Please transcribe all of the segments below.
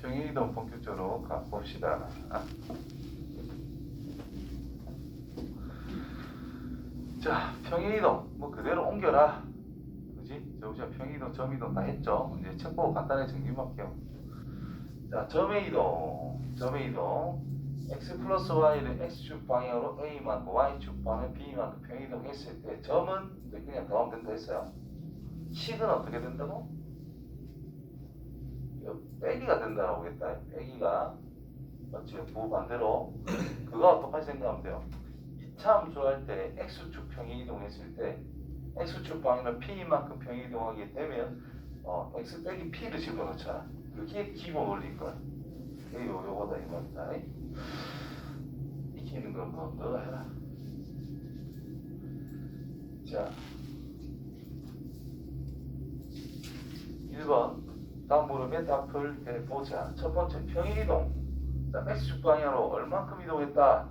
평행이동 본격적으로 가봅시다. 자, 평행이동 뭐 그대로 옮겨라. 그지? 저 우리가 평행이동, 점이동 다 했죠. 이제 책 보고 간단하게 정리만 할게요. 자, 점의 이동. x 플러스 y를 x축 방향으로 a만큼 y축 방향 b만큼 평행이동 했을 때 점은 이제 그냥 더하면 된다 했어요. 식은 어떻게 된다고? 빼기가 된다라고 했다. 빼기가 맞지? 반대로 그거 똑같이 생각하면 돼요. 2차 함수할 때 x축 평행이동했을 때 x축 방향을 p만큼 평행이동하게 되면 x 빼기 p를 집어넣잖아. 그게 기본 원리인 거야. 이게 요거다 이 말이다. 익히는 건 뭐 너가 해라. 자, 1번 다음 물음에 답을 해보자. 첫 번째 평행이동. 자, x축 방향으로 얼만큼 이동했다?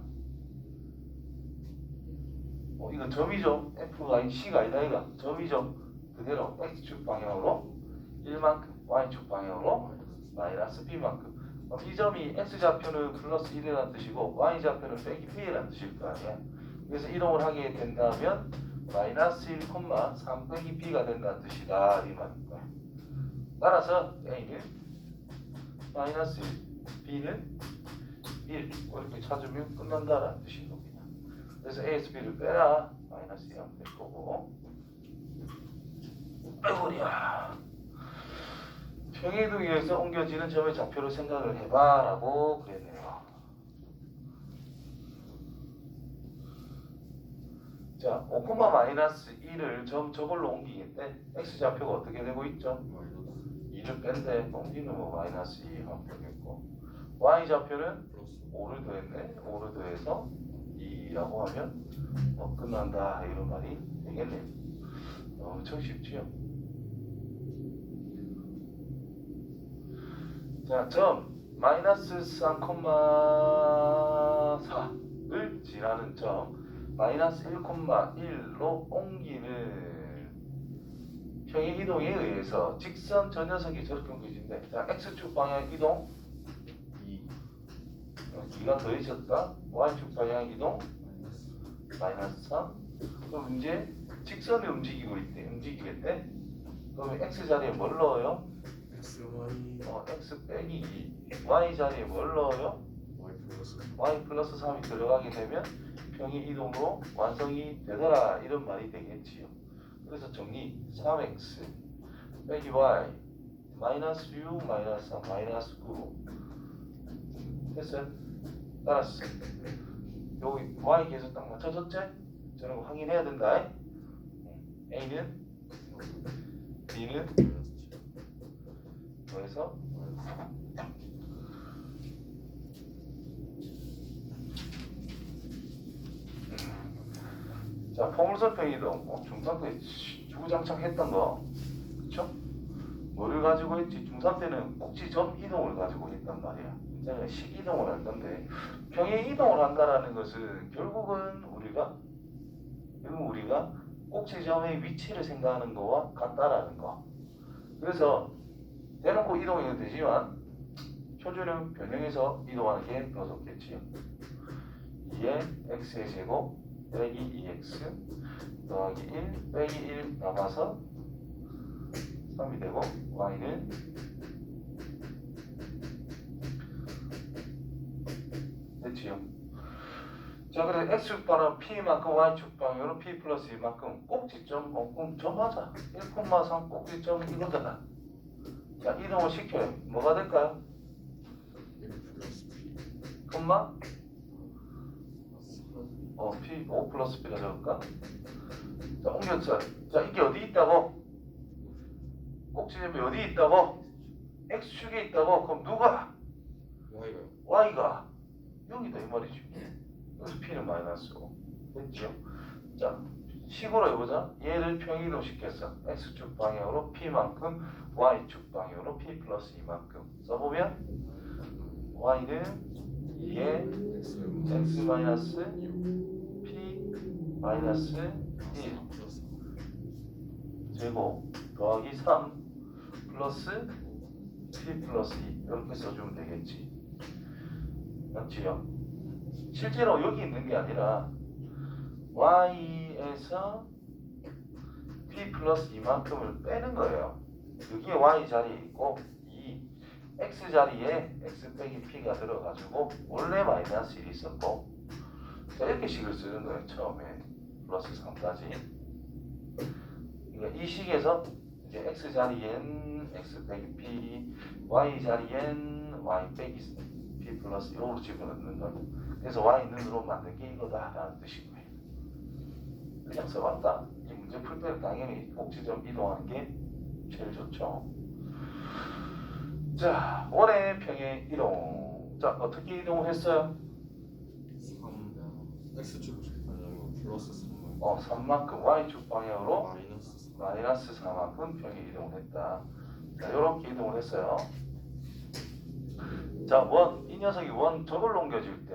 이거 점이죠. F가 아닌 C가 아니다 이거 점이죠. 그대로 x축 방향으로 1만큼 y축 방향으로 마이너스 b만큼. 이 점이 x좌표는 플러스 1이라는 뜻이고 y좌표는 빼기 b라는 뜻일 거 아니야. 그래서 이동을 하게 된다면 마이너스 1, 3 빼기 b가 된다는 뜻이다 이 말입니다. 따라서 a는 마이너스 1, b는 1 이렇게 찾으면 끝난다라는 뜻인 겁니다. 그래서 a에서 b를 빼라 마이너스 2 하면 될 거고 빼버려. 평행이동에서 옮겨지는 점의 좌표를 생각을 해봐 라고 그랬네요. 자, 5, 마이너스 1을 저걸로 옮기겠대. x좌표가 어떻게 되고 있죠? 2를 뺀데 옮기는 뭐 마이너스 2 하면 되겠고 y좌표는 5를 더했네. 5를 더해서 2라고 하면 끝난다 이런 말이 되겠네요. 엄청 쉽지요. 자, 점 마이너스 3,4를 지나는 점 마이너스 1,1로 옮기는 평행이동에 의해서 직선 저 녀석이 저렇게 옮겨진대. 자, x축 방향 이동 2가 더해졌다. y축 방향 이동 마이너스 3. 그럼 이제 직선이 움직이겠대. 그러면 x 자리에 뭘 넣어요? x 빼기 2. y 자리에 뭘 넣어요? y 플러스 3이 들어가게 되면 평행이동으로 완성이 되더라 이런 말이 되겠지요. 그래서 정리 3x 빼기 y 마이너스 6 마이너스 3 마이너스 9 됐어요? 따랐어. 여기 y 계속 딱 맞춰졌지? 저런 거 확인해야 된다. a는 b는 그래서 자, 포물선 평행이동 중3 때 주구장창 했던 거 그쵸? 뭐를 가지고 했지? 중3 때는 꼭지점 이동을 가지고 했단 말이야. 이제는 식 이동을 할 건데 평행이동을 한다라는 것은 결국은 우리가 꼭지점의 위치를 생각하는 거와 같다라는 거. 그래서 대놓고 이동해도 되지만 표준은 변형해서 이동하는 게 더 좋겠지요. 2의 x의 제곱 빼기 2x 더하기 1 빼기 1 남아서 3이 되고 y는 됐지요. 자, 그래 x축 방향 p만큼 y축 방향으로 p 플러스 2만큼 꼭지점 그럼 점하자. 1,3 꼭지점 이거잖아. 자, 이동을 시켜요. 뭐가 될까요? 콤마 p 5 플러스 p가 적을까? 자, 옮겼어. 자, 이게 어디 있다고? 꼭지점이 어디 있다고? x축에 있다고? 그럼 누가? y가 여기다 이 말이지. 그래서 p는 마이너스 5 됐죠? 자, 식으로 해보자. 얘를 평행이동 시켰어. x축 방향으로 p만큼 y축 방향으로 p 플러스 2만큼 써보면 y는 2의 x 마이너스 p 마이너스 1 제곱 더하기 3 플러스 p 플러스 2 이렇게 써주면 되겠지. 맞지요? 실제로 여기 있는 게 아니라 y에서 p 플러스 2만큼을 빼는 거예요. 여기에 y 자리에 있고 이 x 자리에 x 빼기 p가 들어가지고 원래 마이너스 1이 있었고 이렇게 식을 쓰는 거예요. 처음에 플러스 3까지. 그러니까 이 식에서 이제 x 자리엔 x 빼기 p, y 자리엔 y 빼기 p 플러스 1로 집어넣는 거예요. 그래서 y는 으로 만든 게 이거다 라는 뜻인 거예요. 그냥 써봤다. 이 문제 풀 때는 당연히 꼭지점 이동하는 게 제일 좋죠. 자, 원의 평행 이동. 자, 어떻게 이동을 했어요? 3 x축 방향으로 플러스 3 3만큼 y축 방향으로 마이너스 4 마이너스 4만큼 평행 이동을 했다. 자, 이렇게 이동을 했어요. 자, 이 녀석이 저걸 옮겨질 때,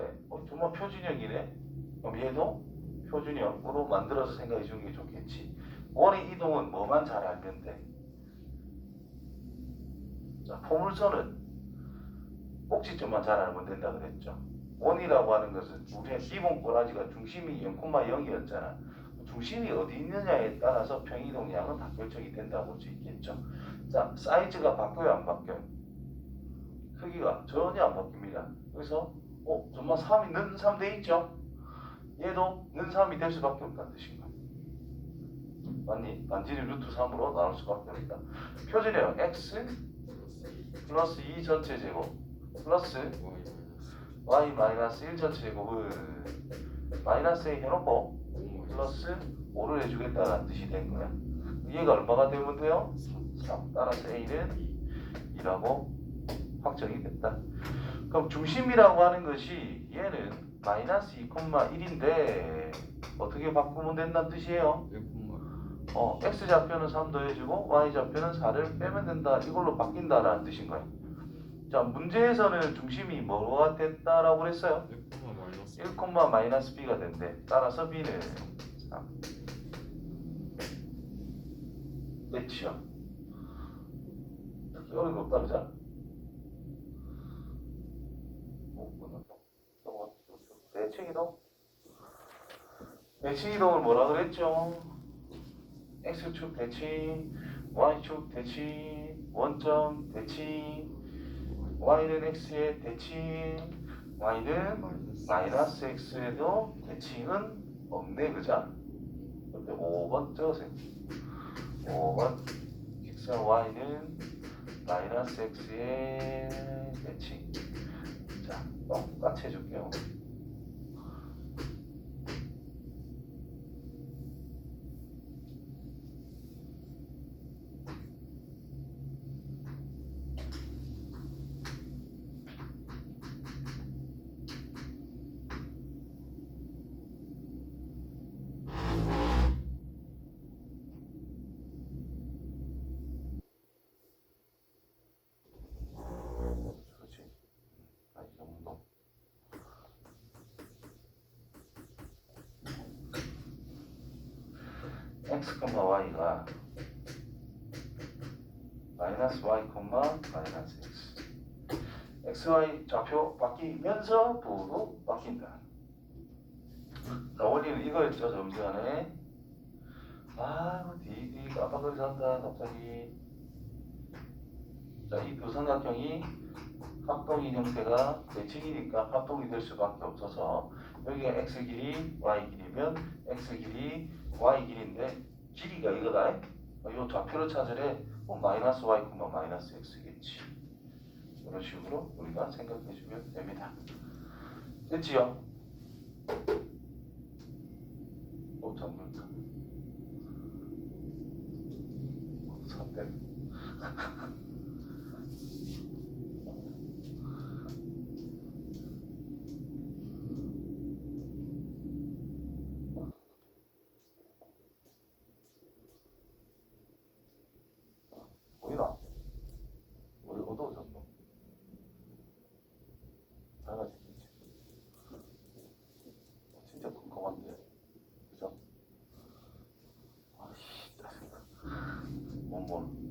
정말 표준형이네? 그럼 얘도 표준형으로 만들어서 생각해 주는 게 좋겠지. 원의 이동은 뭐만 잘 알면 돼? 자, 포물선은 꼭지점만 잘 알면 된다 그랬죠. 원이라고 하는 것은 우리의 기본 꼬라지가 중심이 0,0이었잖아. 중심이 어디 있느냐에 따라서 평이동량은 다 결정이 된다고 볼 수 있겠죠. 자, 사이즈가 바뀌어요, 안 바뀌어요? 크기가 전혀 안 바뀝니다. 그래서 정말 3이 는 3 돼 있죠? 얘도 는 3이 될 수밖에 없다는 뜻인 거야. 맞니? 반지름 루트 3으로 나눌 수밖에 없다. 표준형 x 플러스 2 전체 제곱 플러스 y 마이너스 1 전체 제곱은 마이너스에 해놓고 플러스 5를 해주겠다는 뜻이 된 거야. 얘가 얼마가 되면 돼요? 3. 따라서 a는 2라고 확정이 됐다. 그럼 중심이라고 하는 것이 얘는 마이너스 2,1인데 어떻게 바꾸면 된다는 뜻이에요? x 좌표는 3 더해주고 y 좌표는 4를 빼면 된다. 이걸로 바뀐다라는 뜻인 거예요. 자, 문제에서는 중심이 뭐가 됐다라고 그랬어요? 1, 마이너스 b가 된대. 따라서 b는 3. 됐지요? 어려운 거 없다, 그죠? 대칭이동? 대칭이동을 뭐라 그랬죠? x축 대칭, y축 대칭, 원점 대칭, y는 x의 대칭, y는 마이너스 x에도 대칭은 없네, 그죠? 근데 5번 적으세요. 5번 직선 y는 마이너스 x의 대칭. 자, 똑같이 해줄게요. x, y가 마이너스 y, 마이너스 x. x, y 좌표 바뀌면서 부호도 바뀐다. 자, 원리는 이거였죠, 좀 전에. 디디 깜빡거리 산다, 갑자기. 자, 이 두 삼각형이 합동인 형태가 대칭이니까 합동이 될 수밖에 없어서 여기가 x 길이, y 길이면 x 길이, y 길인데 길이가 이거다. 이 좌표를 찾으래. 마이너스 y, 마이너스 x겠지. 이런 식으로 우리가 생각해 주면 됩니다. 됐지요? 잠깐만. 3대. 보이나? 우리 어두워졌노? 밝아지겠지. 진짜 컴컴한데. 그죠? 아씨, 짜증나. 뭔.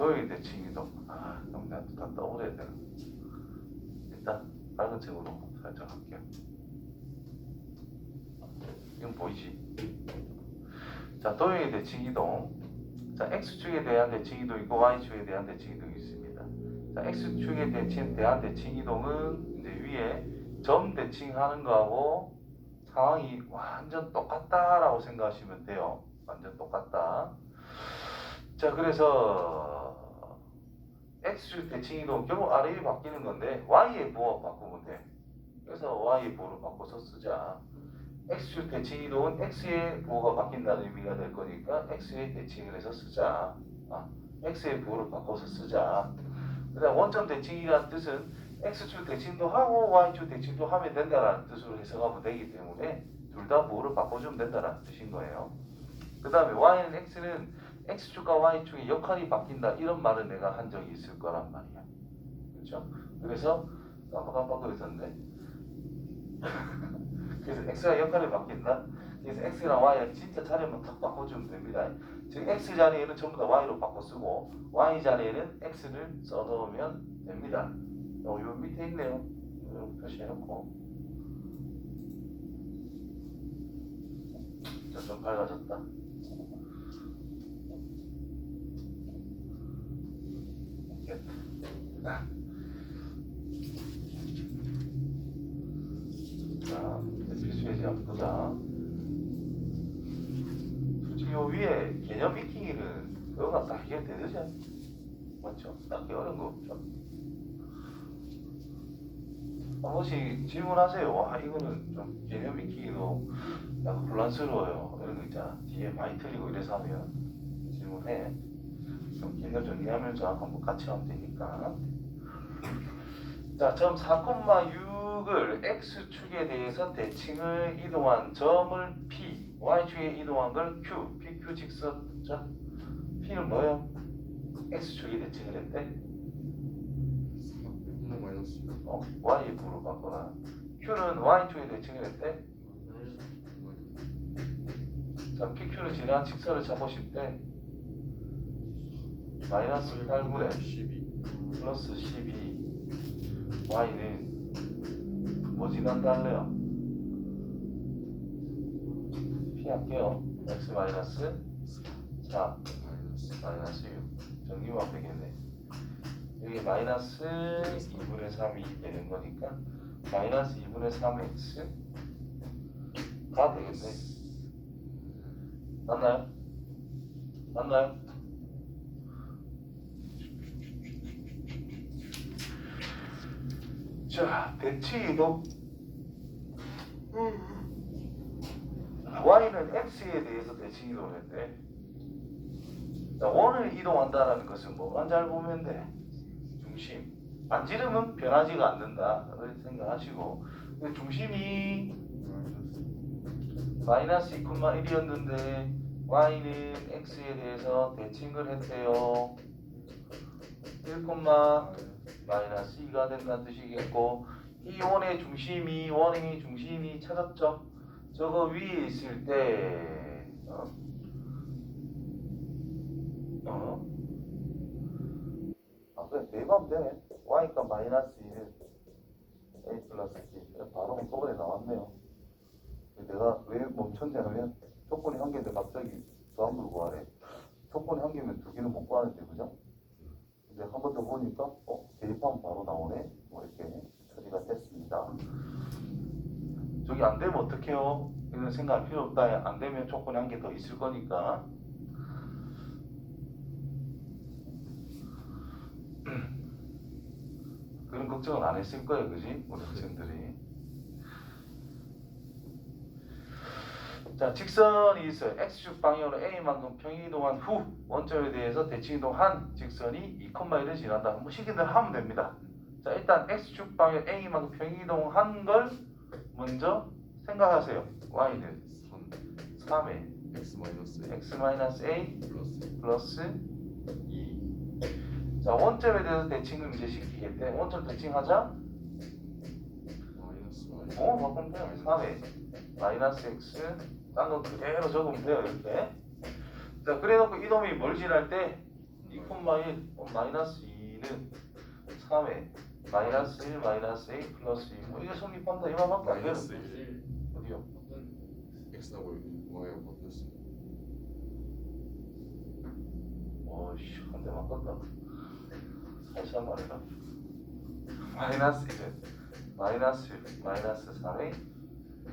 도형의 대칭 이동. 그럼 내가 다 떠올려야 되나? 일단 밝은 색으로 살짝 할게요. 이건 보이지? 자, 도형의 대칭 이동. 자, x축에 대한 대칭 이동 있고 y축에 대한 대칭 이동이 있습니다. 자, x축에 대한 대칭 이동은 이제 위에 점 대칭하는 거하고 상황이 완전 똑같다라고 생각하시면 돼요. 완전 똑같다. 자, 그래서 x축 대칭 이동 결국 아래 위 바뀌는 건데 y의 부호 바꾸면 돼. 그래서 y의 부호를 바꿔서 쓰자. x축 대칭 이동은 x의 부호가 바뀐다는 의미가 될 거니까 x의 대칭을 해서 쓰자. x의 부호를 바꿔서 쓰자. 그다음 원점 대칭이라는 뜻은 x축 대칭도 하고 y축 대칭도 하면 된다라는 뜻으로 해석하면 되기 때문에 둘 다 부호를 바꿔주면 된다라는 뜻인 거예요. 그 다음에 y는 x는 x축과 y축의 역할이 바뀐다 이런 말을 내가 한 적이 있을 거란 말이야. 그렇죠? 그래서 깜빡깜빡거렸었는데 그래서 x가 역할이 바뀐다. 그래서 x랑 y를 진짜 자리만 탁 바꿔주면 됩니다. 즉 x 자리에는 전부 다 y로 바꿔 쓰고 y 자리에는 x를 써놓으면 됩니다. 요 밑에 있네요. 이렇게 표시해놓고 좀 밝아졌다. 자, 필수예제 한번 보자. 솔직히 요 위에 개념 익히기는 그거가 다 해결되죠? 맞죠? 딱히 어려운 거 없죠? 한 번씩 질문하세요. 와, 이거는 좀 개념 익히기도 약간 혼란스러워요. 이런 거 있잖아. 뒤에 많이 틀리고 이래서 하면 질문해. 좀 개념 정리하면서 한번 같이 하면 되니까. 자, 점 4,6을 x축에 대해서 대칭을 이동한 점을 p, y축에 이동한 걸 q, pq 직선. 자, p는 뭐예요? x축에 대칭을 했대. y의 부로 바꿔라. q는 y축에 대칭을 했대. 자, pq는 지나간 직선을 잡으실 때 마이너스 8분의 12 플러스 12 y는 뭐 지난다 할래요? p 할게요. x 마이너스 4 마이너스 6 정리만 되겠네. 여기 마이너스 2분의 3이 되는 거니까 마이너스 2분의 3x가 되겠네. 맞나요? 맞나요? 자, 대칭 이동. y는 x에 대해서 대칭 이동을 했대. 자, 원을 이동한다라는 것은 뭐만 잘 보면 돼? 중심. 반지름은 변하지가 않는다. 그렇게 생각하시고, 중심이 마이너스 2,1이었는데 y는 x에 대해서 대칭을 했대요. 1, 마이너스 2가 된다는 뜻이겠고, 이 원의 중심이 찾았죠? 저거 위에 있을 때 그래 대입하면 되네. y가 마이너스 1 a 플러스 b 바로 한꺼번에 나왔네요. 내가 왜 멈췄냐면 조건이 한 개인데 갑자기 더함수를 구하래. 조건이 한 개면 두 개는 못 구하는데 그죠? 근데 한 번 더 보니까 대입하면 바로 나오네. 뭐 이렇게 처리가 됐습니다. 저기 안 되면 어떡해요? 이런 생각할 필요 없다. 안 되면 조건이 한 개 더 있을 거니까. 그런 걱정은 안 했을 거예요, 그지? 우리 학생들이. 자, 직선이 있어요. x축 방향으로 a만큼 평이동한 후 원점에 대해서 대칭이동한 직선이 2,1을 지난다. 뭐 시기들 하면 됩니다. 자, 일단 x축 방향 a만큼 평이동한 걸 먼저 생각하세요. y는 3에 x-a 플러스 2. 자, 원점에 대해서 대칭을 이제 시키겠대. 원점 대칭하자. 바꾸면 돼요. 3에 마이너스 x 딴 거 그대로 적으면 돼요. 이렇게. 자, 그래놓고 이놈이 뭘 지날 때? 2,1 마이너스 2는 3에 마이너스 1 마이너스 A 플러스 2 뭐 이게 성립한다 이 말밖에 안 마이너스 되는데 1 어디요? x하고 y하고 바뀌었어. 어이씨 한 대 맞췄다 살살 말해라 마이너스 1은 마이너스 1 마이너스 3A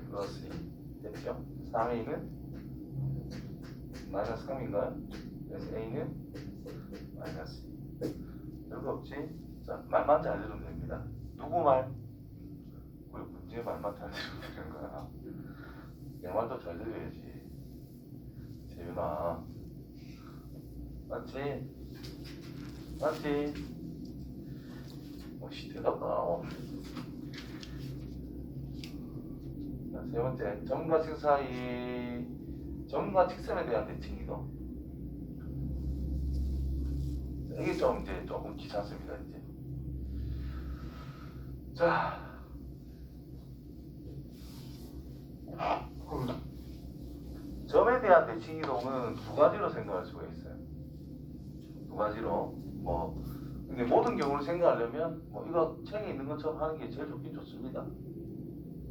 플러스 2 됐죠? 3A는 마이너스 3인가요? 그래서 A는 마이너스 2 별거 없지? 자 말만 잘 들으면 됩니다 누구 말? 우리 문제 말만 잘 들으면 되는 거야 내 말도 잘 들어야지 재윤아 맞지? 맞지? 대답다 자, 세 번째 점과 직 사이 점과 직선에 대한 대칭이도 이게 좀 이제 조금 귀찮습니다 이제 자 점에 대한 대칭 이동은 두 가지로 생각할 수가 있어요. 두 가지로 뭐 근데 모든 경우를 생각하려면 뭐 이거 책에 있는 것처럼 하는 게 제일 좋긴 좋습니다.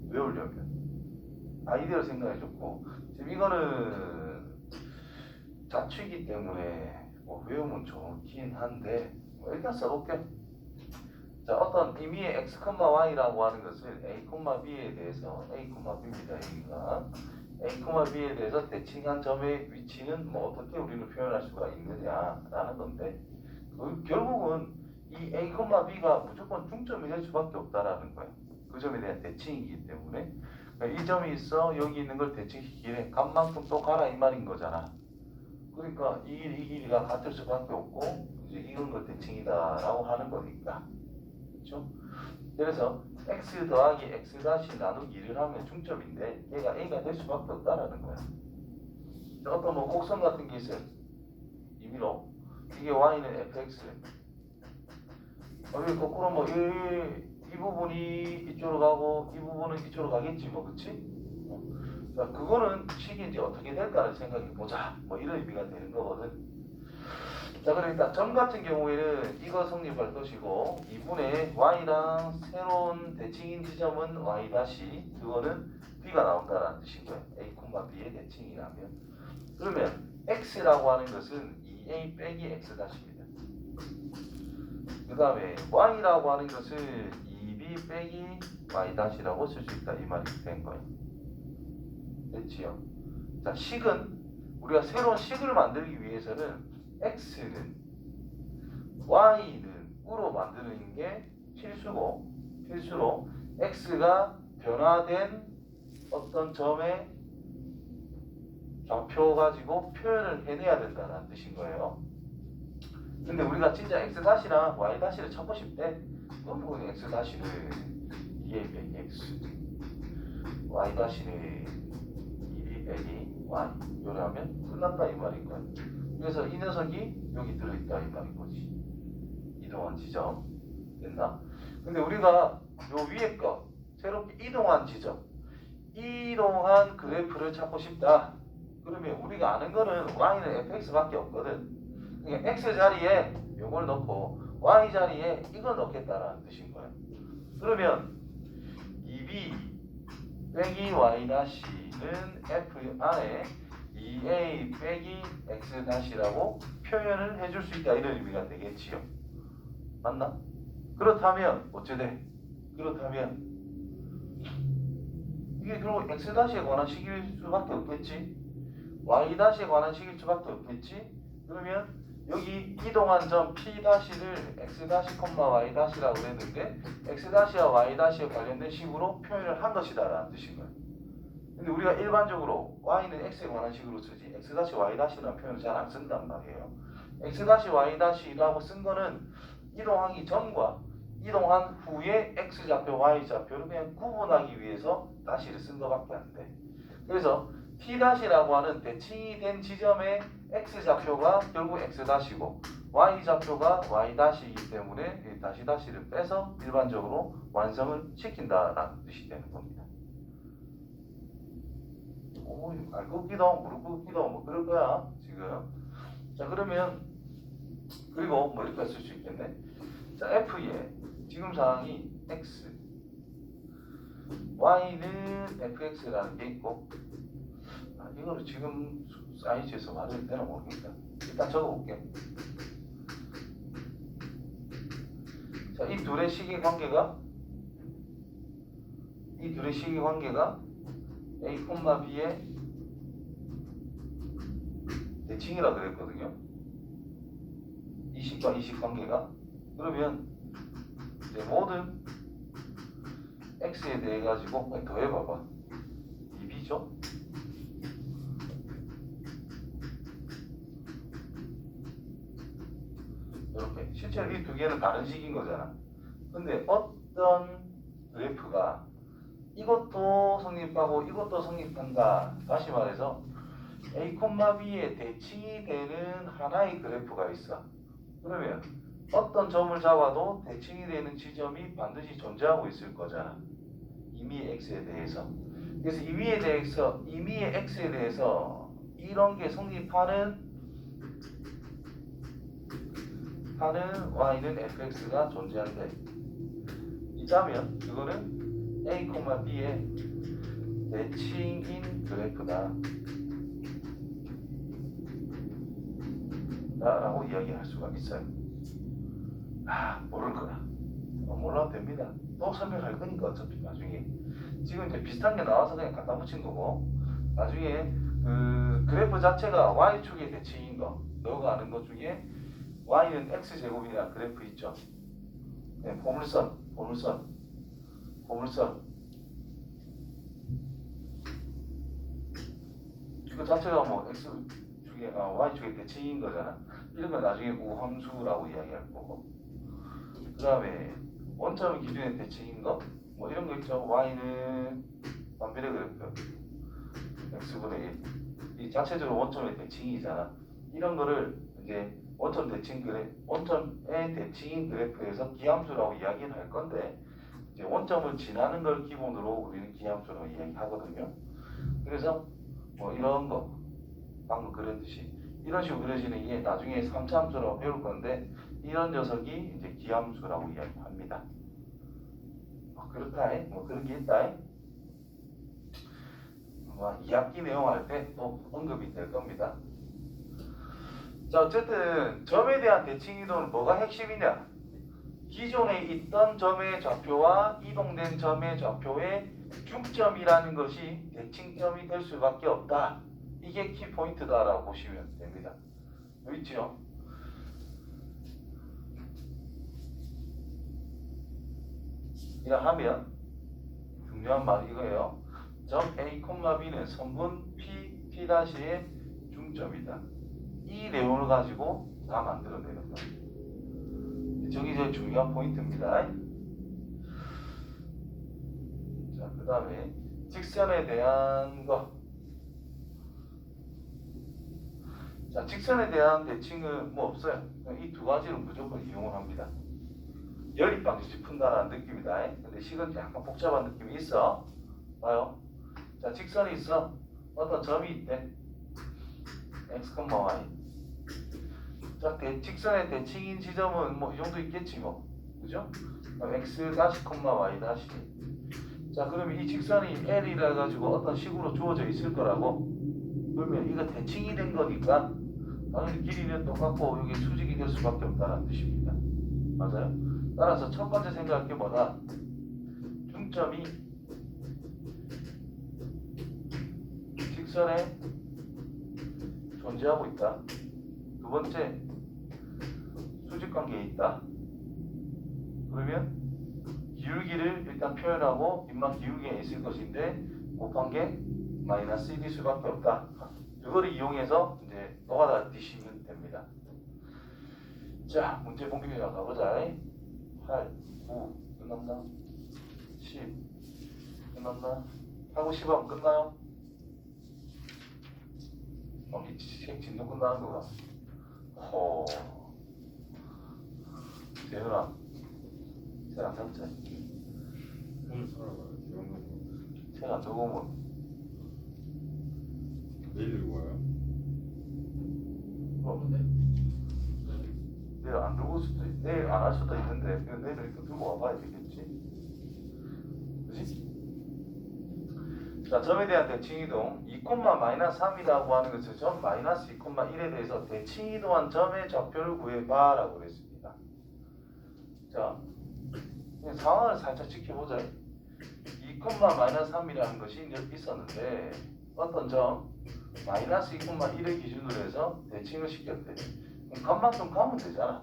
외우려면 아이디어를 생각해 줬고 지금 이거는 자취이기 때문에 뭐 외우면 좋긴 한데 뭐 일단 써볼게. 자 어떤 의미의 x, y라고 하는 것을 a, b에 대해서 a, b입니다. A가 a, b에 대해서 대칭한 점의 위치는 뭐 어떻게 우리는 표현할 수가 있느냐라는 건데 결국은 이 a, b가 무조건 중점이 될 수밖에 없다라는 거예요. 그 점에 대한 대칭이기 때문에 이 점이 있어 여기 있는 걸 대칭시키래 값만큼 또 가라 이 말인 거잖아. 그러니까 이 길이가 같을 수밖에 없고 이제 이건 걸 대칭이다라고 하는 거니까. 그렇죠? 그래서 x 더하기 x 다시 나누기 2를 하면 중점인데 얘가 a가 될 수밖에 없다라는 거야. 어떤 뭐 곡선 같은 게 있어요. 임의로 이게 y는 fx. 여기 거꾸로 뭐 이 부분이 이쪽으로 가고 이 부분은 이쪽으로 가겠지 뭐 그치? 자 그거는 식이 이제 어떻게 될까를 생각해 보자. 뭐 이런 의미가 되는 거거든. 자 그러니까 점 같은 경우에는 이거 성립할 것이고 2분의 y랑 새로운 대칭인 지점은 y 다시 그거는 b가 나온다라는 뜻인 거예요. a, b의 대칭이라면 그러면 x라고 하는 것은 2a 빼기 x 다시입니다. 그 다음에 y라고 하는 것을 2b 빼기 y 다시라고 쓸 수 있다 이 말이 된 거예요. 됐지요? 자 식은 우리가 새로운 식을 만들기 위해서는 x는 y는 우로 만드는 게 필수로 x가 변화된 어떤 점의 좌표 가지고 표현을 해내야 된다는 뜻인 거예요. 근데 우리가 진짜 x-랑 y-를 찾고 싶대. 그럼 뭐 x-를 2a 빼기 x y-를 2b 빼기 y 요리하면 끝난다 이 말인 거야. 그래서 이 녀석이 여기 들어있다 이 말인 거지. 이동한 지점 됐나? 근데 우리가 요 위에 거 새롭게 이동한 지점 이동한 그래프를 찾고 싶다. 그러면 우리가 아는 거는 y는 fx밖에 없거든. 그러니까 x 자리에 요걸 넣고 y 자리에 이걸 넣겠다라는 뜻인 거예요. 그러면 2b 빼기 y 다시는 f 안에 2a 빼기 x 다시라고 표현을 해줄 수 있다 이런 의미가 되겠지요. 맞나? 그렇다면 어찌돼? 그렇다면 이게 결국 x 다시에 관한 식일 수밖에 없겠지. y 다시에 관한 식일 수밖에 없겠지. 그러면 여기 이동한 점 p 다시를 x 다시 y 다시라고 했는데 x 다시와 y 다시에 관련된 식으로 표현을 한 것이다라는 뜻인 거예요. 근데 우리가 일반적으로 y는 x에 관한 식으로 쓰지 x 다시 y 다시라는 표현을 잘 안 쓴단 말이에요. x 다시 y 다시라고 쓴 거는 이동하기 전과 이동한 후에 x 좌표, y 좌표를 그냥 구분하기 위해서 다시를 쓴 것밖에 안 돼. 그래서 p 다시라고 하는 대칭이 된 지점의 x 좌표가 결국 x 다시고 y 좌표가 y 다시이기 때문에 이 다시를 빼서 일반적으로 완성을 시킨다라는 뜻이 되는 겁니다. 오, 알 긋기도 무릎 긋기도 뭐 그럴 거야 지금. 자 그러면 그리고 뭐 이렇게 쓸 수 있겠네. 자, F의 지금 상황이 X, Y는 fx라는 게 있고, 이거를 지금 사이즈에서 말해도 되나 모르겠다. 일단 적어볼게. 자, 이 둘의 시계관계가 A, B의 대칭이라 그랬거든요. 이식과 이식 관계가. 그러면 이제 모든 x에 대해 가지고 더해봐봐. 2b죠? 이렇게. 실제로 이 두 개는 다른 식인 거잖아. 근데 어떤 그래프가 이것도 성립하고 이것도 성립한다. 다시 말해서 A, B의 대칭이 되는 하나의 그래프가 있어. 그러면 어떤 점을 잡아도 대칭이 되는 지점이 반드시 존재하고 있을 거잖아. 임의의 x에 대해서. 그래서 임의의 x에 대해서 이런 게 성립하는 y는 fx가 존재한대. 이자면 그거는 A, B의 대칭인 그래프다 라고 이야기할 수가 있어요. 모를 거야. 몰라도 됩니다. 또 설명할 거니까 어차피 나중에. 지금 이제 비슷한 게 나와서 그냥 갖다 붙인 거고, 나중에 그 그래프 자체가 y축의 대칭인 거, 너가 아는 것 중에 y는 x제곱이라는 그래프 있죠. 네, 보물선. 이거 자체가 뭐 x축의 y축의 대칭인 거잖아. 이런 건 나중에 우함수라고 이야기할 거고. 그 다음에 원점 기준의 대칭인 거, 뭐 이런 거 있죠. y는 반비례 그래프 x분의 1. 이 자체적으로 원점의 대칭이잖아. 이런 거를 이제 원점의 대칭인 그래프에서 기함수라고 이야기는 할 건데, 이제 원점을 지나는 걸 기본으로 우리는 기함수라고 이야기하거든요. 그래서 뭐 이런 거 방금 그렸듯이 이런 식으로 그려지는 게 나중에 3차 함수라고 배울 건데, 이런 녀석이 이제 기함수라고 이야기합니다. 그렇다, 뭐 그런 게 있다. 뭐 2학기 내용할 때 또 언급이 될 겁니다. 자, 어쨌든 점에 대한 대칭 이동은 뭐가 핵심이냐? 기존에 있던 점의 좌표와 이동된 점의 좌표의 중점이라는 것이 대칭점이 될 수밖에 없다. 이게 키포인트다라고 보시면 됩니다. 여기 있죠? 이라 하면 중요한 말이 이거예요. 점 A, B는 선분 P''의 중점이다. 이 내용을 가지고 다 만들어내는 거예요. 저기 제일 중요한 포인트입니다. 자, 그 다음에 직선에 대한 거. 자, 직선에 대한 대칭은 뭐 없어요. 이 두 가지는 무조건 이용을 합니다. 연립방정식 푼다라는 느낌이다. 근데 식은 약간 복잡한 느낌이 있어. 봐요. 자, 직선이 있어. 어떤 점이 있대. x, y. 자, 직선의 대칭인 지점은 뭐 이 정도 있겠지 뭐. 그죠? x 다시, y 다시. 자, 그러면 이 직선이 L이라 가지고 어떤 식으로 주어져 있을 거라고. 그러면 이거 대칭이 된 거니까 당연히 길이는 똑같고 여기 수직이 될 수밖에 없다는 뜻입니다. 맞아요? 따라서 첫 번째 생각할 게 뭐다? 중점이 직선에 존재하고 있다. 두 번째, 수직관계에 있다. 그러면 기울기를 일단 표현하고 빗만 기울기에 있을 것인데 곱한 게 마이너스 1일 수밖에 없다. 이거를 이용해서 이제 녹아다니시면 됩니다. 자, 문제 본격적으로 가보자. 8, 9 끝났나? 10 끝났나? 하고 10하면 끝나요? 책 진도 끝나는 거가. 호. 재현아, 책안 잡자. 오늘 살아봐야지. 영문. 책안 적으면 내일 읽고 와요. 뭐, 내일 안 들고 올 수도 내일 안 할 수도 있는데 그냥 내일 이렇게 들고 와봐야 되겠지. 그지? 자, 점에 대한 대칭이동 2,-3이라고 하는 것은 점 마이너스 2,1에 대해서 대칭이동한 점의 좌표를 구해봐 라고 그랬습니다. 자, 그냥 상황을 살짝 지켜보자. 2,-3이라는 것이 있었는데 어떤 점 마이너스 2,1을 기준으로 해서 대칭을 시켰대. 그럼 값만큼 가면 되잖아.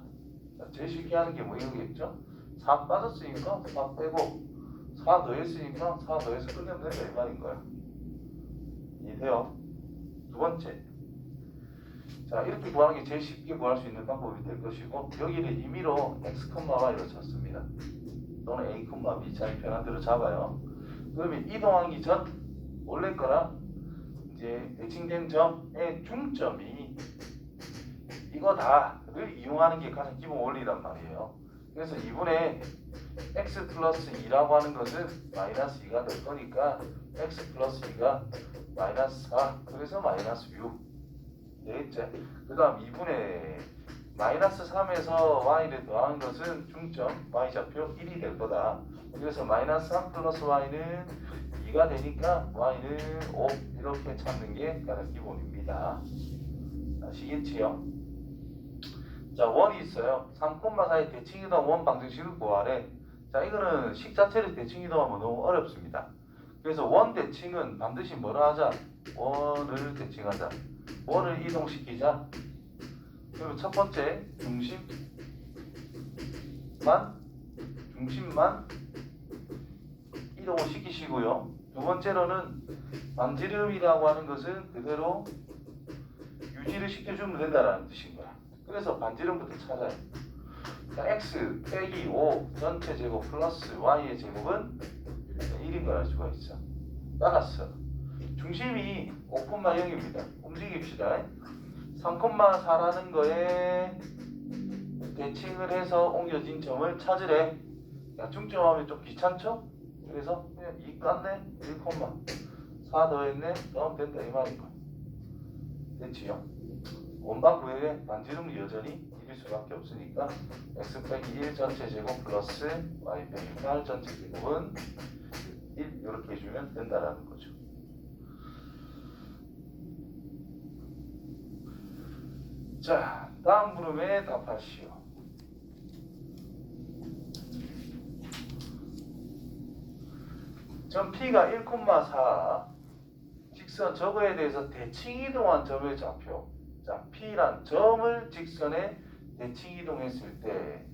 자, 제일 쉽게 하는 게 뭐 이거겠죠? 4 빠졌으니까 4 빼고 4 더했으니까 4 더해서 끝내면 된다 이 말인 거야. 이해돼요? 두 번째, 자 이렇게 구하는 게 제일 쉽게 구할 수 있는 방법이 될 것이고 여기를 임의로 x, y로 쳤습니다. 또는 a, b 자기 편한 대로 잡아요. 그러면 이동하기 전 원래 거랑 이제 대칭된 점의 중점이 이거다를 이용하는 게 가장 기본 원리란 말이에요. 그래서 2분의 x 플러스 2라고 하는 것은 마이너스 2가 될 거니까 x 플러스 2가 마이너스 4 그래서 마이너스 6 되겠지? 그 다음 2분의 마이너스 3에서 y를 더하는 것은 중점 y좌표 1이 될 거다. 그래서 마이너스 3 플러스 y는 2가 되니까 y는 5 이렇게 찾는 게 가장 기본입니다. 아시겠지요? 자, 원이 있어요. 3,4의 대칭이동 원 방정식을 구하래. 자, 이거는 식 자체를 대칭이동하면 너무 어렵습니다. 그래서 원 대칭은 반드시 뭐라 하자? 원을 대칭하자. 원을 이동시키자. 그리고 첫 번째 중심만 이동을 시키시고요. 두 번째로는 반지름이라고 하는 것은 그대로 유지를 시켜주면 된다는 뜻인 거야. 그래서 반지름부터 찾아요. 자, x 빼기 5 전체 제곱 플러스 y의 제곱은 1인 걸 알 수가 있어. 따랐어. 중심이 5,0입니다. 움직입시다. 3,4라는 거에 대칭을 해서 옮겨진 점을 찾으래. 야, 중점하면 좀 귀찮죠? 그래서 그냥 2 깠네. 1,4 더했네. 넣으면 된다 이 말인 거야. 됐지요? 원방 구획에 반지름은 여전히 1일 수밖에 없으니까 x 빼기 1 전체 제곱 플러스 y 빼기 8 전체 제곱은 1 이렇게 해주면 된다라는 거죠. 자, 다음 물음에 답하시오. 점 P가 1,4 직선 저거에 대해서 대칭이동한 점의 좌표. 자, P란 점을 직선에 대칭이동했을 때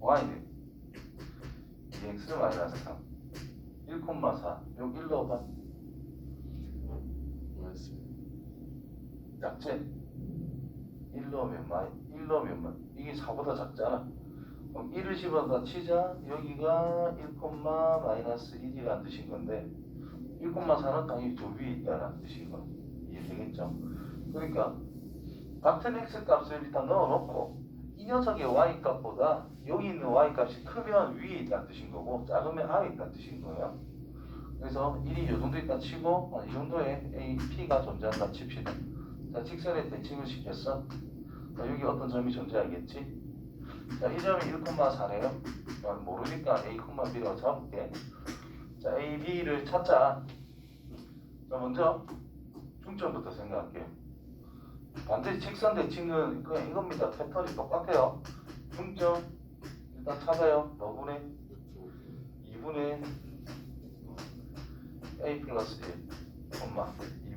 Y는 2x 마이너스 3 1,4 여기 1 넣어봐. 작지? 1 넣으면 이게 4보다 작잖아. 그럼 1을 집어서 치자. 여기가 1,-1이라는 뜻인 건데 1,4는 당연히 저 위에 있다는 뜻인 거. 이해되겠죠? 그러니까 같은 x 값을 일단 넣어놓고 이 녀석의 y 값보다 여기 있는 y 값이 크면 위에 있다는 뜻인 거고 작으면 아래에 있다는 뜻인 거예요. 그래서 1이 이 정도 있다 치고 이 정도의 a, p가 존재한다 칩시다. 자, 직선에 대칭을 시켰어. 자, 여기 어떤 점이 존재하겠지? 자, 이 점이 1,4네요. 모르니까 a, b라고 잡을게. 자, a, b를 찾자. 자, 먼저 중점부터 생각할게요. 반드시 직선 대칭은 그냥 이겁니다. 패턴이 똑같아요. 중점 일단 찾아요. 너분의 2분의 a 플러스 1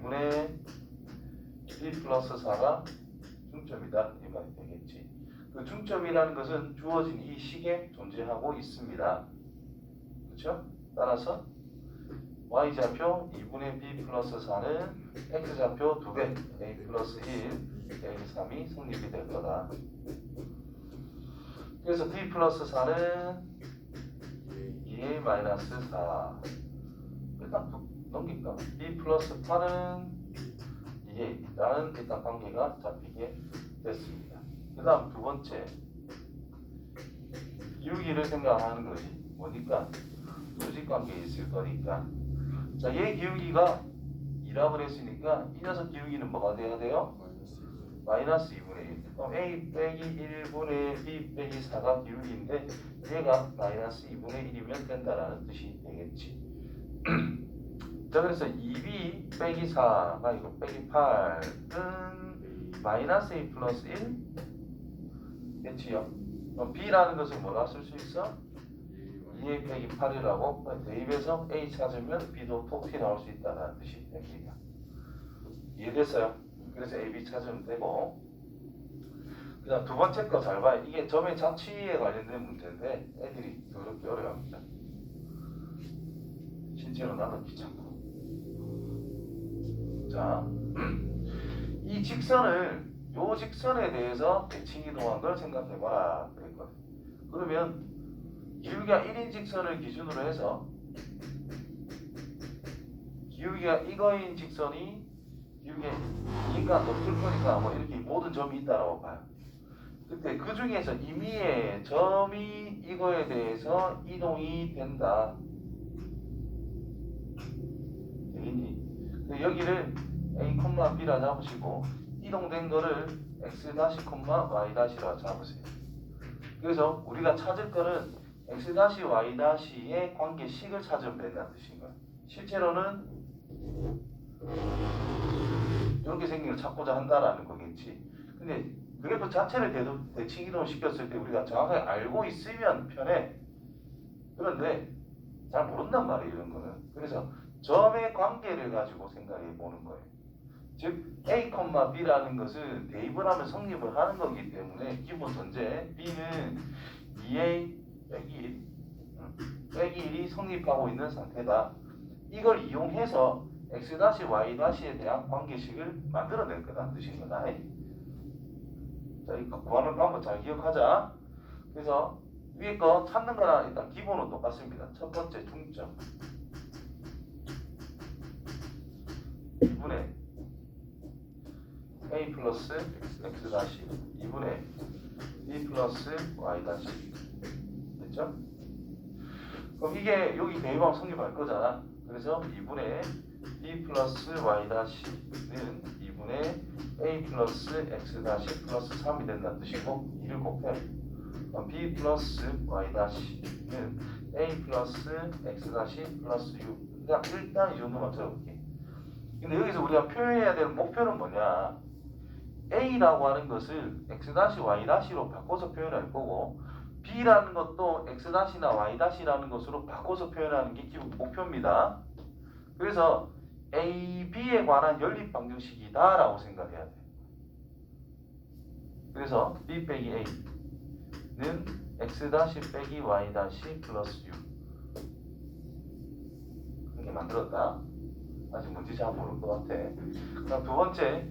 2분의 b 플러스 4가 중점이다 이 말이 되겠지. 그 중점이라는 것은 주어진 이 식에 존재하고 있습니다. 그렇죠? 따라서 y좌표 2분의 b 플러스 4는 x좌표 2배 a 플러스 1 a 3이 성립이 될 거다. 그래서 b 플러스 4는 2a 마이너스 4 일단 넘길까? b 플러스 8은 2a라는 일단 관계가 잡히게 됐습니다. 그 다음 두 번째 기울기를 생각하는 것이 뭐니까? 수직관계에 있을 거니까 자, 얘 기울기가 2라고 했으니까 이 녀석 기울기는 뭐가 돼야 돼요? 마이너스 2분의 1. 그럼 a 빼기 1분의 b 빼기 4가 기울기인데 얘가 마이너스 2분의 1이면 된다라는 뜻이 되겠지. 자, 그래서 2b 빼기 4가 이거 빼기 8은 마이너스 a 플러스 1 됐지요? 그럼 b라는 것은 뭐라 쓸 수 있어? 2a 빼기 8이라고 대입해서 a 찾으면 b도 똑같이 나올 수 있다는 뜻이 됩니다. 이해됐어요? 그래서 a, b 찾으면 되고, 그 다음 두 번째 거 잘 봐요. 이게 점의 자취에 관련된 문제인데 애들이 더럽게 어려워합니다. 실제로 나는 귀찮고. 자, 이 직선을 요 직선에 대해서 대칭 이동한 걸 생각해봐라 그랬거든. 그러면 기울기가 1인 직선을 기준으로 해서 기울기가 이거인 직선이 기울기 2가 높을 거니까 뭐 이렇게 모든 점이 있다라고 봐요. 그때 그 중에서 임의의 점이 이거에 대해서 이동이 된다. 되겠니? 여기를 a, b라 잡으시고 이동된 거를 x-, y-라 잡으세요. 그래서 우리가 찾을 거는 x-, y-의 관계식을 찾으면 된다는 뜻인 거예요. 실제로는 이렇게 생긴 걸 찾고자 한다라는 거겠지. 근데 그래프 자체를 대칭 이동을 시켰을 때 우리가 정확하게 알고 있으면 편해. 그런데 잘 모른단 말이에요, 이런 거는. 그래서 점의 관계를 가지고 생각해 보는 거예요. 즉 a, b라는 것은 대입을 하면 성립을 하는 거기 때문에 기본 전제 b는 2a 빼기 1 빼기 1이 성립하고 있는 상태다. 이걸 이용해서 x-, y-에 대한 관계식을 만들어낼 거라는 뜻인 거다. 자, 이거 구하는 방법 잘 기억하자. 그래서 위에 거 찾는 거랑 일단 기본은 똑같습니다. 첫 번째 중점 2분의 a 플러스 x 다시 2분의 b 플러스 y 다시 됐죠? 그럼 이게 여기 대입하면 성립할 거잖아. 그래서 2분의 b 플러스 y 다시는 2분의 a 플러스 x 다시 플러스 3이 된다는 뜻이고 2를 곱해. 그럼 b 플러스 y 다시는 a 플러스 x 다시 플러스 6. 그러니까 일단 이 정도만 적어볼게. 근데 여기서 우리가 표현해야 되는 목표는 뭐냐? a라고 하는 것을 x-, y-로 바꿔서 표현할 거고 b라는 것도 x-나 y-라는 것으로 바꿔서 표현하는 게 기본 목표입니다. 그래서 a, b에 관한 연립 방정식이다 라고 생각해야 돼. 그래서 b 빼기 a는 x- 빼기 y- 플러스 6 이렇게 만들었다. 아직 뭔지 잘 모를 것 같아. 그럼 두 번째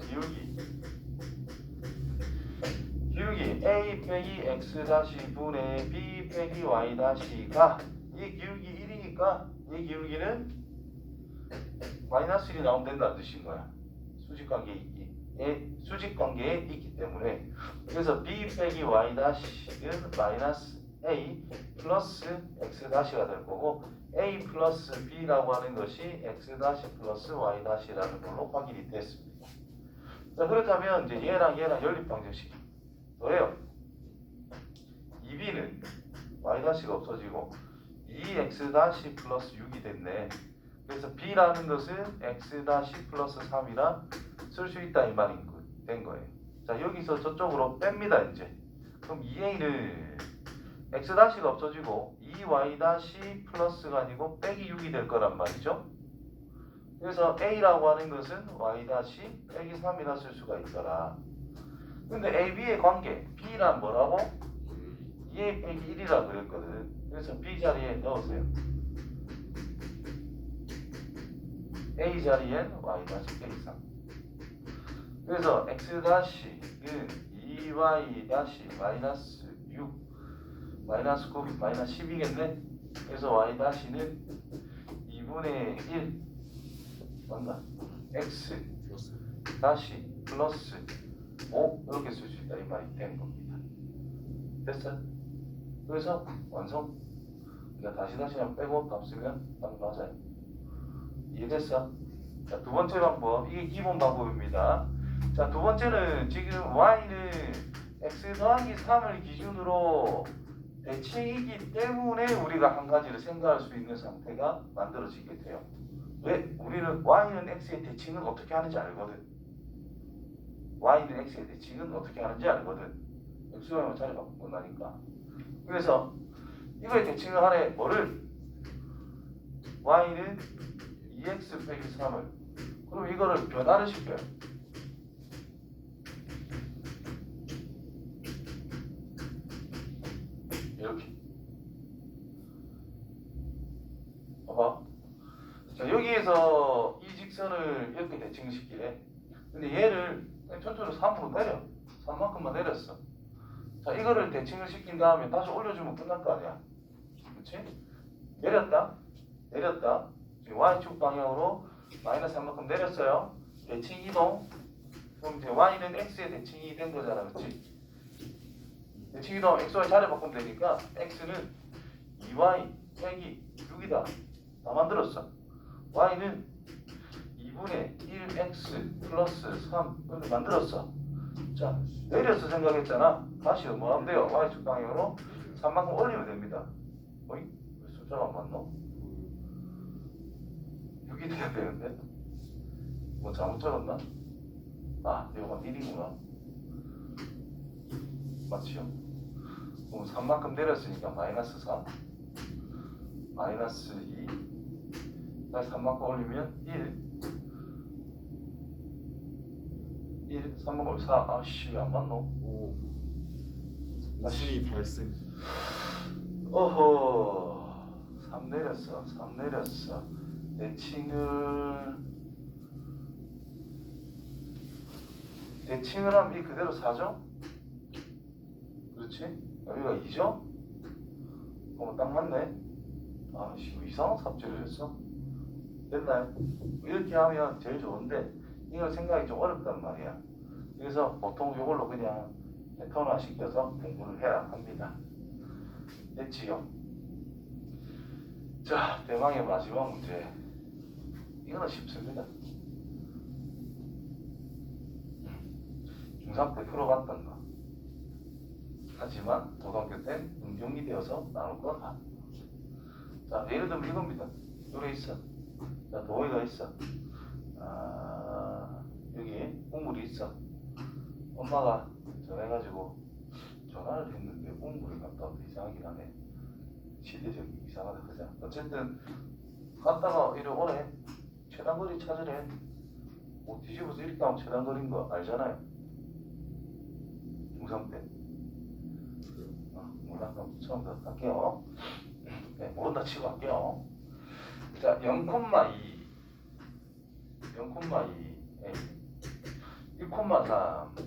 기울기 a 빼기 x 분의 b 빼기 y 가 이 기울기 1이니까 이 기울기는 마이너스 1이 나오면 된다는 뜻인 거야. 수직관계에 있기 때문에. 그래서 b 빼기 y 는 마이너스 a 플러스 x 가 될 거고 a 플러스 b라고 하는 것이 x 플러스 y 라는 걸로 확인이 됐습니다. 자, 그렇다면 이제 얘랑 연립 방정식 더해요. 2b는 y-가 없어지고 2x- 플러스 6이 됐네. 그래서 b라는 것은 x- 플러스 3이라 쓸 수 있다 이 말인 된 거예요. 자, 여기서 저쪽으로 뺍니다 이제. 그럼 2a는 x- 없어지고 2y- 플러스가 아니고 빼기 6이 될 거란 말이죠. 그래서 a라고 하는 것은 y- 빼기 3이라 쓸 수가 있더라. 근데 a, b의 관계 b란 뭐라고? 2a 빼기 1이라 그랬거든. 그래서 b 자리에 넣으세요. a 자리엔 y 빼기 3. 그래서 x-는 2y 마이너스 6 마이너스 9 마이너스 10이겠네. 그래서 y-는 2분의 1 뭔가 x 플러스 5 이렇게 쓸 수 있다 이 말이 된 겁니다. 됐어요? 그래서 완성. 그러니까 다시 하면 빼고 답 쓰면 답 맞아요. 이해됐어? 자, 두 번째 방법, 이게 기본 방법입니다. 자, 두 번째는 지금 y는 x 더하기 3을 기준으로 대칭이기 때문에 우리가 한 가지를 생각할 수 있는 상태가 만들어지게 돼요. 왜? 우리는 y는 x의 대칭은 어떻게 하는지 알거든. y는 x의 대칭은 어떻게 하는지 알거든. xy만 자리 바꾸고 나니까. 그래서 이거의 대칭을 하래. 뭐를? y는 2x 빼기 3을. 그럼 이거를 변화를 시켜요. 이렇게. 봐봐. 자, 여기에서 이 직선을 이렇게 대칭을 시키래. 근데 얘를 천천히 3으로 내려. 3만큼만 내렸어. 자, 이거를 대칭을 시킨 다음에 다시 올려주면 끝날 거 아니야. 그렇지? 내렸다. 내렸다. 지금 y축 방향으로 마이너스 3만큼 내렸어요. 대칭 이동. 그럼 이제 y는 x의 대칭이 된 거잖아. 그렇지? 대칭 이동 xy 자리 바꾸면 되니까 x는 2y 빼기 6이다. 다 만들었어. y는 2분의 1x 플러스 3을 만들었어. 자, 내려서 생각했잖아. 다시 뭐 하면 돼요? y축 방향으로 3만큼 올리면 됩니다. 어이? 왜 숫자가 안 맞노? 6이 돼야 되는데? 뭐 잘못 적었나? 아, 이거 1이구나. 맞지요? 그럼 3만큼 내렸으니까 마이너스 3 마이너스 2 다시 3만큼 올리면 1 3만큼 4 아씨 왜 안 맞노? 오. 다시 발생. 어허 3 내렸어 3 내렸어 대칭을 하면 이 그대로 4죠? 그렇지? 여기가 2죠? 그럼 딱 맞네. 아씨 이상한 삽질을 했어? 됐나요? 이렇게 하면 제일 좋은데 이걸 생각이 좀 어렵단 말이야. 그래서 보통 이걸로 그냥 패턴화 시켜서 공부를 해야 합니다. 됐지요? 자, 대망의 마지막 문제. 이거는 쉽습니다. 중3 때 풀어봤던 거. 하지만 고등학교 때 응용이 되어서 나올 거다. 자, 예를 들면 이겁니다. 요래 있어. 자, 동호회가 있어. 여기 우물이 있어. 엄마가 전화해가지고 전화를 했는데 우물을 갔다 왔다 이상하긴 하네. 시대적이 이상하다 그자. 어쨌든 갔다가 이리 오래. 최단거리 찾으래. 뭐 뒤집어서 이렇게 하면 최단거리인 거 알잖아요. 중3 때. 몰라. 그럼 처음부터 할게요. 네, 모른다 치고 할게요. 자, 0,2 A 1,3 B.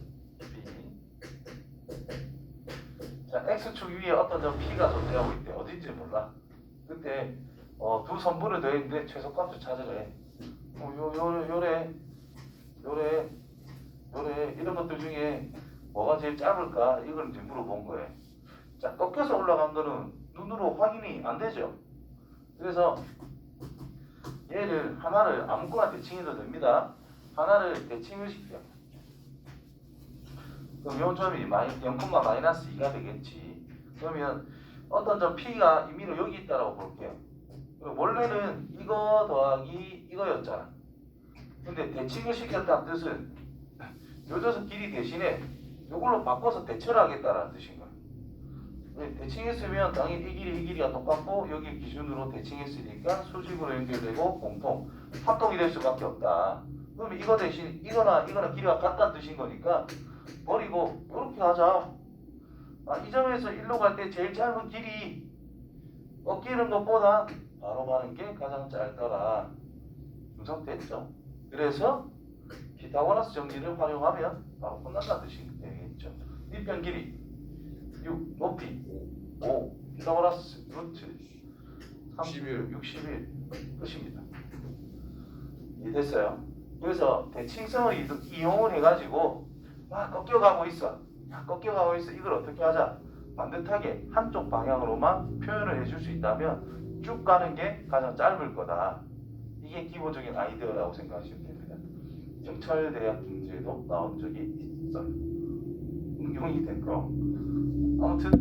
자, X축 위에 어떤 점 P가 존재하고 있대. 어딘지 몰라. 그때 두 선분을 더해 있는데 최소값을 찾으래. 요래 이런 것들 중에 뭐가 제일 짧을까? 이걸 이제 물어본 거예요. 자, 꺾여서 올라간 거는 눈으로 확인이 안 되죠. 그래서 얘를 하나를 아무거나 대칭해도 됩니다. 하나를 대칭을 시켜. 그럼 요 점이 0,-2가 되겠지. 그러면 어떤 점 P가 임의로 여기 있다라고 볼게요. 원래는 이거 더하기 이거였잖아. 근데 대칭을 시켰다는 뜻은 요 녀석 길이 대신에 요걸로 바꿔서 대처를 하겠다라는 뜻인 거야. 대칭했으면 당연히 이 길이가 똑같고 여기 기준으로 대칭했으니까 수직으로 연결되고 공통 합동이 될 수밖에 없다. 그러면 이거 대신 이거나 길이가 같다는 뜻인 거니까 버리고 이렇게 하자. 이 점에서 일로 갈 때 제일 짧은 길이 꺾이는 것보다 바로 가는 게 가장 짧더라. 중3 됐죠. 그래서 피타고라스 정리를 활용하면 바로 끝난다는 뜻이 되겠죠. 일변 길이 6, 높이 5, 피타고라스 루트 31, 61 끝입니다. 이해됐어요? 그래서 대칭성을 이용을 해가지고 꺾여가고 있어. 이걸 어떻게 하자? 반듯하게 한쪽 방향으로만 표현을 해줄 수 있다면 쭉 가는 게 가장 짧을 거다. 이게 이게 기본적인 아이디어라고 생각하시면 됩니다. 경찰대학 문제도 나온 적이 있어요. 응용이 된 거. 아무튼